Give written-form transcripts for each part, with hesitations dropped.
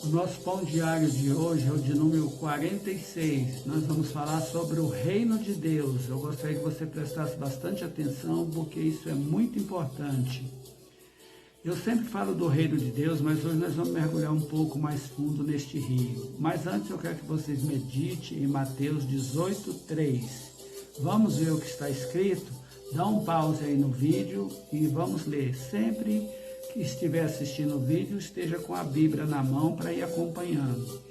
O nosso pão diário de hoje é o de número 46. Nós vamos falar sobre o reino de Deus. Eu gostaria que você prestasse bastante atenção, porque isso é muito importante. Eu sempre falo do reino de Deus, mas hoje nós vamos mergulhar um pouco mais fundo neste rio. Mas antes eu quero que vocês meditem em Mateus 18:3. Vamos ver o que está escrito? Dá um pause aí no vídeo e vamos ler. Sempre que estiver assistindo o vídeo, esteja com a Bíblia na mão para ir acompanhando.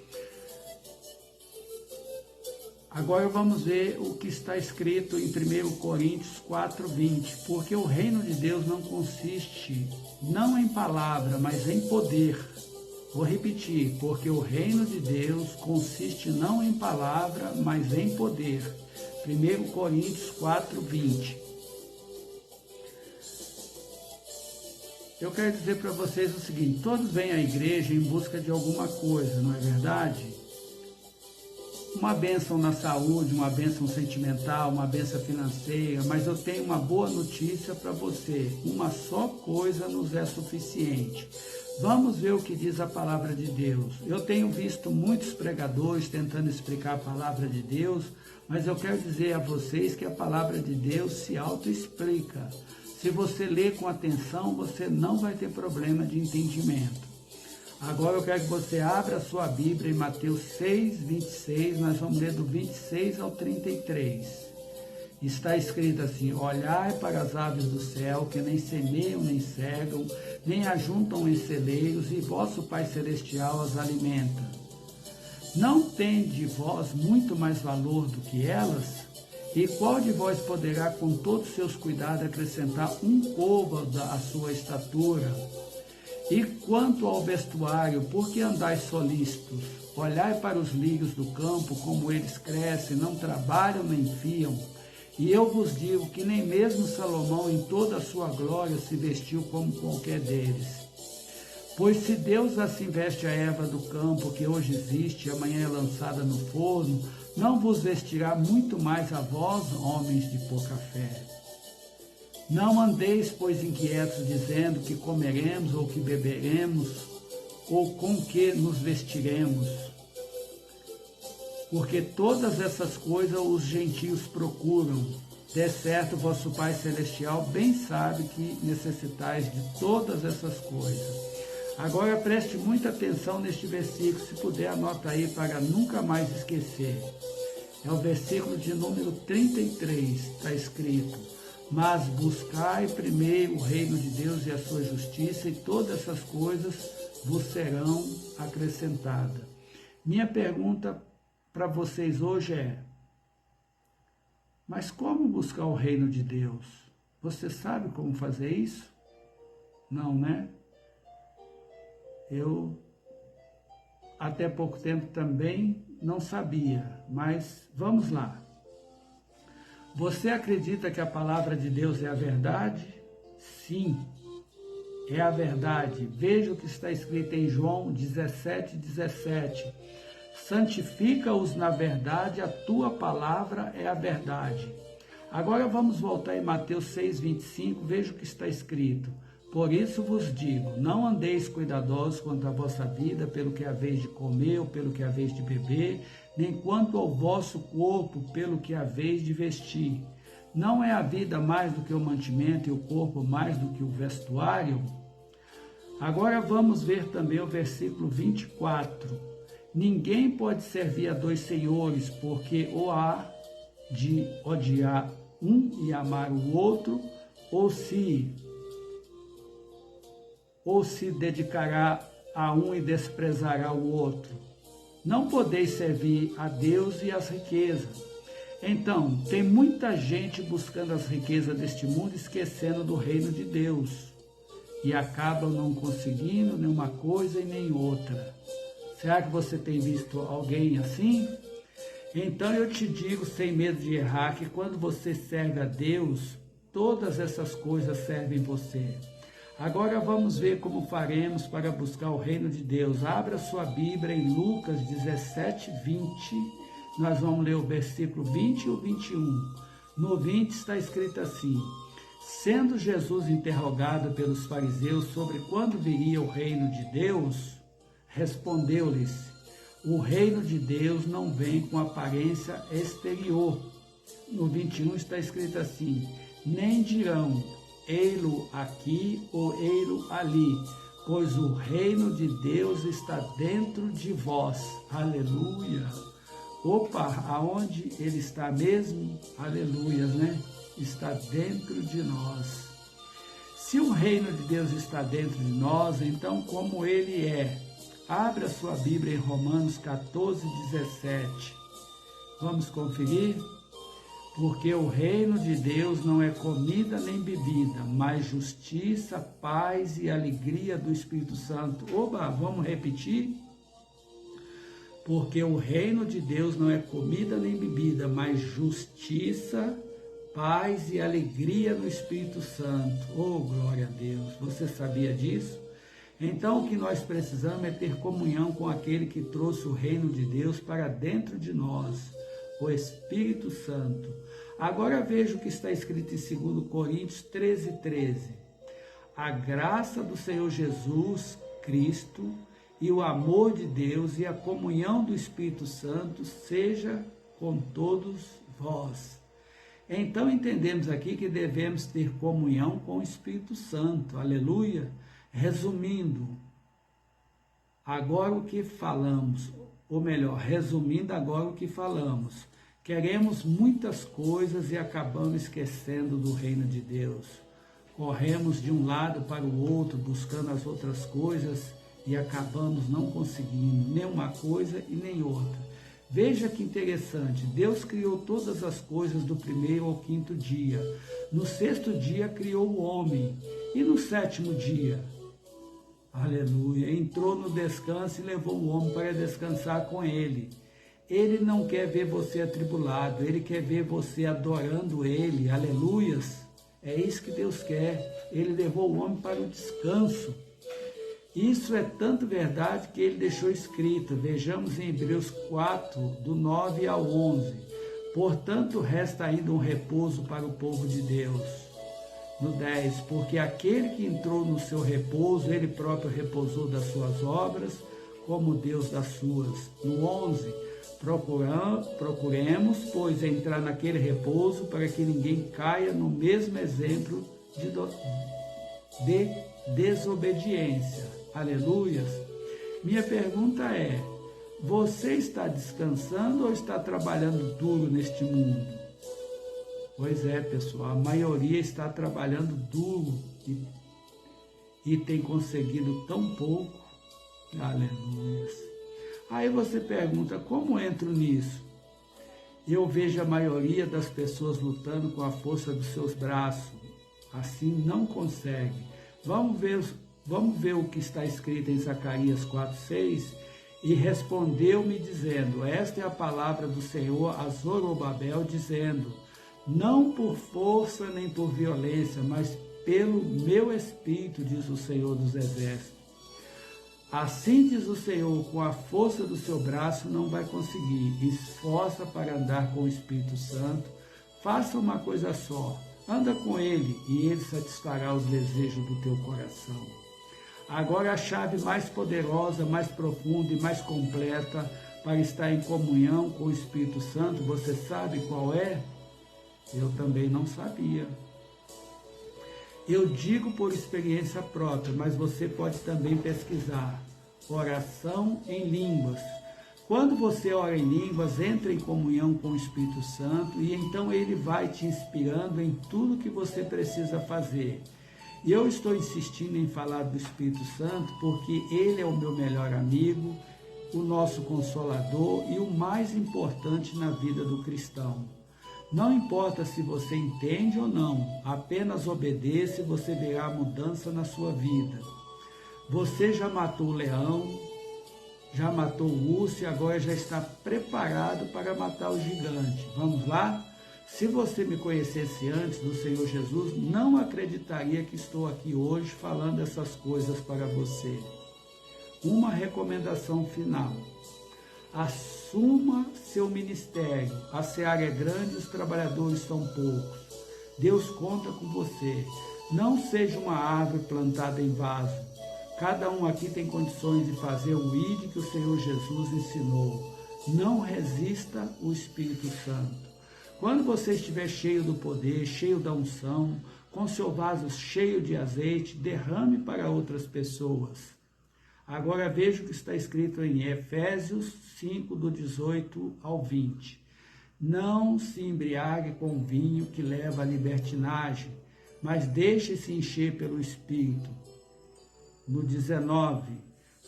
Agora vamos ver o que está escrito em 1 Coríntios 4:20. Porque o reino de Deus não consiste, não em palavra, mas em poder. Vou repetir, porque o reino de Deus consiste não em palavra, mas em poder. 1 Coríntios 4:20. Eu quero dizer para vocês o seguinte: todos vêm à igreja em busca de alguma coisa, não é verdade? Uma bênção na saúde, uma bênção sentimental, uma bênção financeira, mas eu tenho uma boa notícia para você: uma só coisa nos é suficiente. Vamos ver o que diz a palavra de Deus. Eu tenho visto muitos pregadores tentando explicar a palavra de Deus, mas eu quero dizer a vocês que a palavra de Deus se auto-explica. Se você ler com atenção, você não vai ter problema de entendimento. Agora eu quero que você abra a sua Bíblia em Mateus 6:26, nós vamos ler do 26 ao 33. Está escrito assim: olhai para as aves do céu, que nem semeiam, nem cegam, nem ajuntam em celeiros, e vosso Pai Celestial as alimenta. Não tende vós muito mais valor do que elas? E qual de vós poderá, com todos os seus cuidados, acrescentar um côvado à sua estatura? E quanto ao vestuário, por que andais solícitos? Olhai para os lírios do campo, como eles crescem, não trabalham nem fiam. E eu vos digo que nem mesmo Salomão, em toda a sua glória, se vestiu como qualquer deles. Pois se Deus assim veste a erva do campo, que hoje existe e amanhã é lançada no forno, não vos vestirá muito mais a vós, homens de pouca fé. Não andeis, pois, inquietos, dizendo que comeremos, ou que beberemos, ou com que nos vestiremos. Porque todas essas coisas os gentios procuram. De certo, vosso Pai Celestial bem sabe que necessitais de todas essas coisas. Agora preste muita atenção neste versículo, se puder anota aí para nunca mais esquecer. É o versículo de número 33, está escrito: mas buscai primeiro o reino de Deus e a sua justiça, e todas essas coisas vos serão acrescentadas. Minha pergunta para vocês hoje é: mas como buscar o reino de Deus? Você sabe como fazer isso? Não, né? Eu, até pouco tempo também não sabia, mas vamos lá. Você acredita que a palavra de Deus é a verdade? Sim, é a verdade. Veja o que está escrito em João 17:17. Santifica-os na verdade, a tua palavra é a verdade. Agora vamos voltar em Mateus 6:25, veja o que está escrito. Por isso vos digo, não andeis cuidadosos quanto à vossa vida, pelo que haveis de comer ou pelo que haveis de beber, nem quanto ao vosso corpo, pelo que haveis de vestir. Não é a vida mais do que o mantimento e o corpo mais do que o vestuário? Agora vamos ver também o versículo 24. Ninguém pode servir a dois senhores, porque ou há de odiar um e amar o outro, ou se dedicará a um e desprezará o outro. Não podeis servir a Deus e às riquezas. Então, tem muita gente buscando as riquezas deste mundo, esquecendo do reino de Deus, e acabam não conseguindo nenhuma coisa e nem outra. Será que você tem visto alguém assim? Então eu te digo, sem medo de errar, que quando você serve a Deus, todas essas coisas servem você. Agora vamos ver como faremos para buscar o reino de Deus. Abra sua Bíblia em Lucas 17:20. Nós vamos ler o versículo 20 e o 21. No 20 está escrito assim: sendo Jesus interrogado pelos fariseus sobre quando viria o reino de Deus, respondeu-lhes: o reino de Deus não vem com aparência exterior. No 21 está escrito assim: nem dirão, ei-lo aqui ou ei-lo ali, pois o reino de Deus está dentro de vós. Aleluia! Opa, aonde ele está mesmo? Aleluia, né? Está dentro de nós. Se o reino de Deus está dentro de nós, então como ele é? Abra sua Bíblia em Romanos 14, 17. Vamos conferir? Porque o reino de Deus não é comida nem bebida, mas justiça, paz e alegria do Espírito Santo. Oba, vamos repetir? Porque o reino de Deus não é comida nem bebida, mas justiça, paz e alegria no Espírito Santo. Oh, glória a Deus! Você sabia disso? Então o que nós precisamos é ter comunhão com aquele que trouxe o reino de Deus para dentro de nós, o Espírito Santo. Agora veja o que está escrito em 2 Coríntios 13, 13. A graça do Senhor Jesus Cristo e o amor de Deus e a comunhão do Espírito Santo seja com todos vós. Então entendemos aqui que devemos ter comunhão com o Espírito Santo. Aleluia! Resumindo, agora o que falamos, ou melhor, resumindo agora o que falamos, queremos muitas coisas e acabamos esquecendo do reino de Deus. Corremos de um lado para o outro, buscando as outras coisas e acabamos não conseguindo nem uma coisa e nem outra. Veja que interessante, Deus criou todas as coisas do 1º ao 5º dia. No 6º dia criou o homem e no 7º dia, aleluia, entrou no descanso e levou o homem para descansar com ele. Ele não quer ver você atribulado, ele quer ver você adorando ele, aleluias. É isso que Deus quer, ele levou o homem para o descanso. Isso é tanto verdade que ele deixou escrito, vejamos em Hebreus 4, do 9 ao 11. Portanto, resta ainda um repouso para o povo de Deus. No 10, porque aquele que entrou no seu repouso, ele próprio repousou das suas obras, como Deus das suas. No 11, procuremos, pois, entrar naquele repouso, para que ninguém caia no mesmo exemplo de desobediência. Aleluias! Minha pergunta é, você está descansando ou está trabalhando duro neste mundo? Pois é, pessoal, a maioria está trabalhando duro e tem conseguido tão pouco. Aleluias! Aí você pergunta, como entro nisso? Eu vejo a maioria das pessoas lutando com a força dos seus braços. Assim não consegue. Vamos ver o que está escrito em Zacarias 4:6. E respondeu-me dizendo, esta é a palavra do Senhor a Zorobabel, dizendo, não por força nem por violência, mas pelo meu Espírito, diz o Senhor dos Exércitos. Assim diz o Senhor, com a força do seu braço não vai conseguir. Esforça para andar com o Espírito Santo. Faça uma coisa só. Anda com ele e ele satisfará os desejos do teu coração. Agora a chave mais poderosa, mais profunda e mais completa para estar em comunhão com o Espírito Santo, você sabe qual é? Eu também não sabia. Eu digo por experiência própria, mas você pode também pesquisar. Oração em línguas. Quando você ora em línguas, entra em comunhão com o Espírito Santo e então ele vai te inspirando em tudo que você precisa fazer. E eu estou insistindo em falar do Espírito Santo porque ele é o meu melhor amigo, o nosso consolador e o mais importante na vida do cristão. Não importa se você entende ou não, apenas obedeça e você verá a mudança na sua vida. Você já matou o leão, já matou o urso e agora já está preparado para matar o gigante. Vamos lá? Se você me conhecesse antes do Senhor Jesus, não acreditaria que estou aqui hoje falando essas coisas para você. Uma recomendação final. Assuma seu ministério. A seara é grande e os trabalhadores são poucos. Deus conta com você. Não seja uma árvore plantada em vaso. Cada um aqui tem condições de fazer o ID que o Senhor Jesus ensinou. Não resista o Espírito Santo. Quando você estiver cheio do poder, cheio da unção, com seu vaso cheio de azeite, derrame para outras pessoas. Agora veja o que está escrito em Efésios 5, do 18 ao 20. Não se embriague com vinho que leva à libertinagem, mas deixe-se encher pelo Espírito. No 19,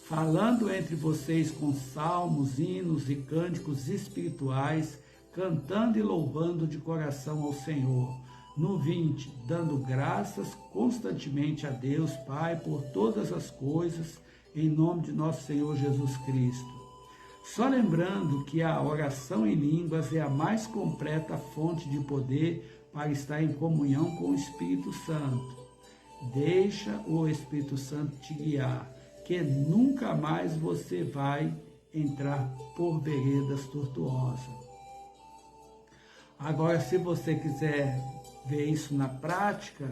falando entre vocês com salmos, hinos e cânticos espirituais, cantando e louvando de coração ao Senhor. No 20, dando graças constantemente a Deus Pai por todas as coisas, em nome de nosso Senhor Jesus Cristo. Só lembrando que a oração em línguas é a mais completa fonte de poder para estar em comunhão com o Espírito Santo. Deixa o Espírito Santo te guiar, que nunca mais você vai entrar por veredas tortuosas. Agora, se você quiser ver isso na prática,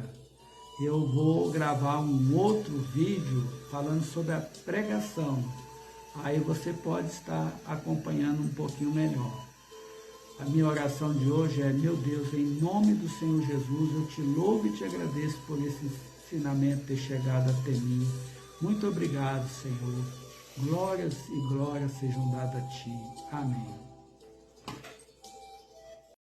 eu vou gravar um outro vídeo falando sobre a pregação. Aí você pode estar acompanhando um pouquinho melhor. A minha oração de hoje é: meu Deus, em nome do Senhor Jesus, eu te louvo e te agradeço por esse ensinamento ter chegado até mim. Muito obrigado, Senhor. Glórias e glórias sejam dadas a ti. Amém.